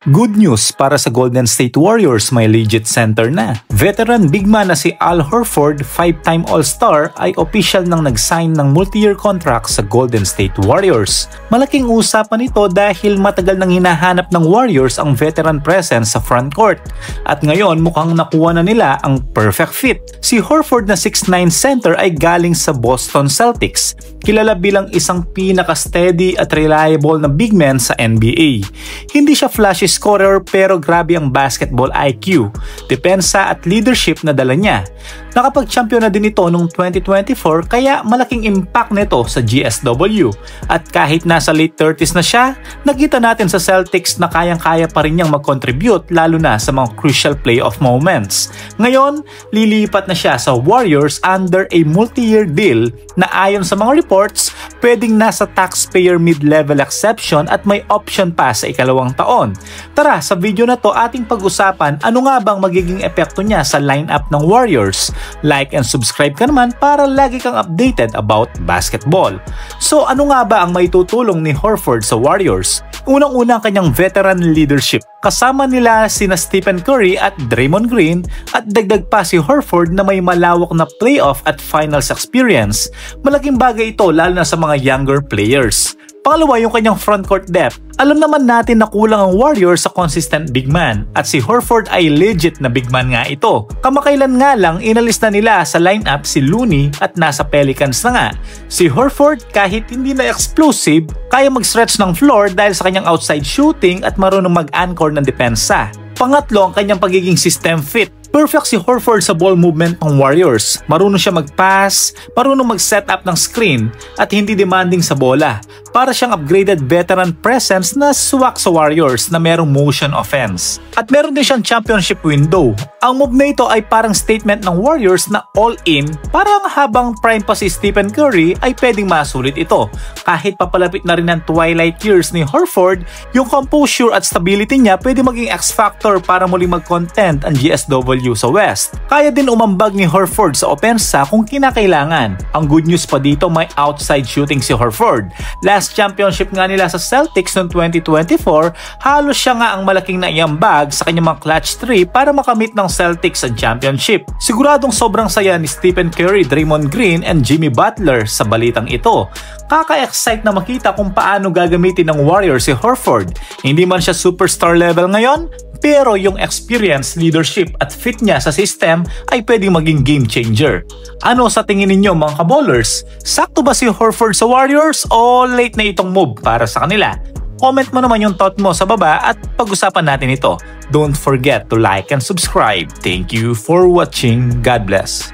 Good news para sa Golden State Warriors, may legit center na. Veteran big man na si Al Horford, 5-time All-Star, ay official nang nag-sign ng multi-year contract sa Golden State Warriors. Malaking usapan ito dahil matagal nang hinahanap ng Warriors ang veteran presence sa frontcourt. At ngayon mukhang nakuha na nila ang perfect fit. Si Horford na 6'9 center ay galing sa Boston Celtics. Kilala bilang isang pinaka-steady at reliable na big man sa NBA. Hindi siya flashy scorer pero grabe ang basketball IQ, depensa at leadership na dala niya. Nakapag-champion na din ito noong 2024 kaya malaking impact nito sa GSW. At kahit nasa late 30s na siya, nakita natin sa Celtics na kayang-kaya pa rin niyang mag-contribute lalo na sa mga crucial playoff moments. Ngayon, lilipat na siya sa Warriors under a multi-year deal na ayon sa mga reports, pwedeng nasa taxpayer mid-level exception at may option pa sa ikalawang taon. Tara, sa video na to ating pag-usapan ano nga bang magiging epekto niya sa lineup ng Warriors. Like and subscribe ka naman para lagi kang updated about basketball. So ano nga ba ang maitutulong ni Horford sa Warriors? Unang-una kanyang veteran leadership. Kasama nila sina Stephen Curry at Draymond Green at dagdag pa si Horford na may malawak na playoff at finals experience. Malaking bagay ito lalo na sa mga younger players. Pangalawa, yung kanyang frontcourt depth. Alam naman natin na kulang ang Warriors sa consistent big man at si Horford ay legit na big man nga ito. Kamakailan nga lang inalis na nila sa lineup si Looney at nasa Pelicans na nga. Si Horford kahit hindi na explosive, kaya mag-stretch ng floor dahil sa kanyang outside shooting at marunong mag-anchor ng depensa. Pangatlo, ang kanyang pagiging system fit. Perfect si Horford sa ball movement ng Warriors. Marunong siya mag-pass, marunong mag-set up ng screen at hindi demanding sa bola. Para siyang upgraded veteran presence na swak sa Warriors na merong motion offense. At meron din siyang championship window. Ang move na ito ay parang statement ng Warriors na all-in, parang habang prime pa si Stephen Curry ay pwedeng masulit ito. Kahit papalapit na rin ang twilight years ni Horford, yung composure at stability niya pwede maging X-factor para muling mag-content ang GSW sa West. Kaya din umambag ni Horford sa opensa kung kinakailangan. Ang good news pa dito, may outside shooting si Horford. Last championship nga nila sa Celtics noong 2024, halos siya nga ang malaking naiambag sa kanyang mga clutch 3 para makamit ng Celtics ang championship. Siguradong sobrang saya ni Stephen Curry, Draymond Green and Jimmy Butler sa balitang ito. Kaka-excite na makita kung paano gagamitin ng Warriors si Horford. Hindi man siya superstar level ngayon, pero yung experience, leadership at fit niya sa system ay pwedeng maging game changer. Ano sa tingin ninyo mga kaballers? Sakto ba si Horford sa Warriors o late na itong move para sa kanila? Comment mo naman yung thought mo sa baba at pag-usapan natin ito. Don't forget to like and subscribe. Thank you for watching. God bless.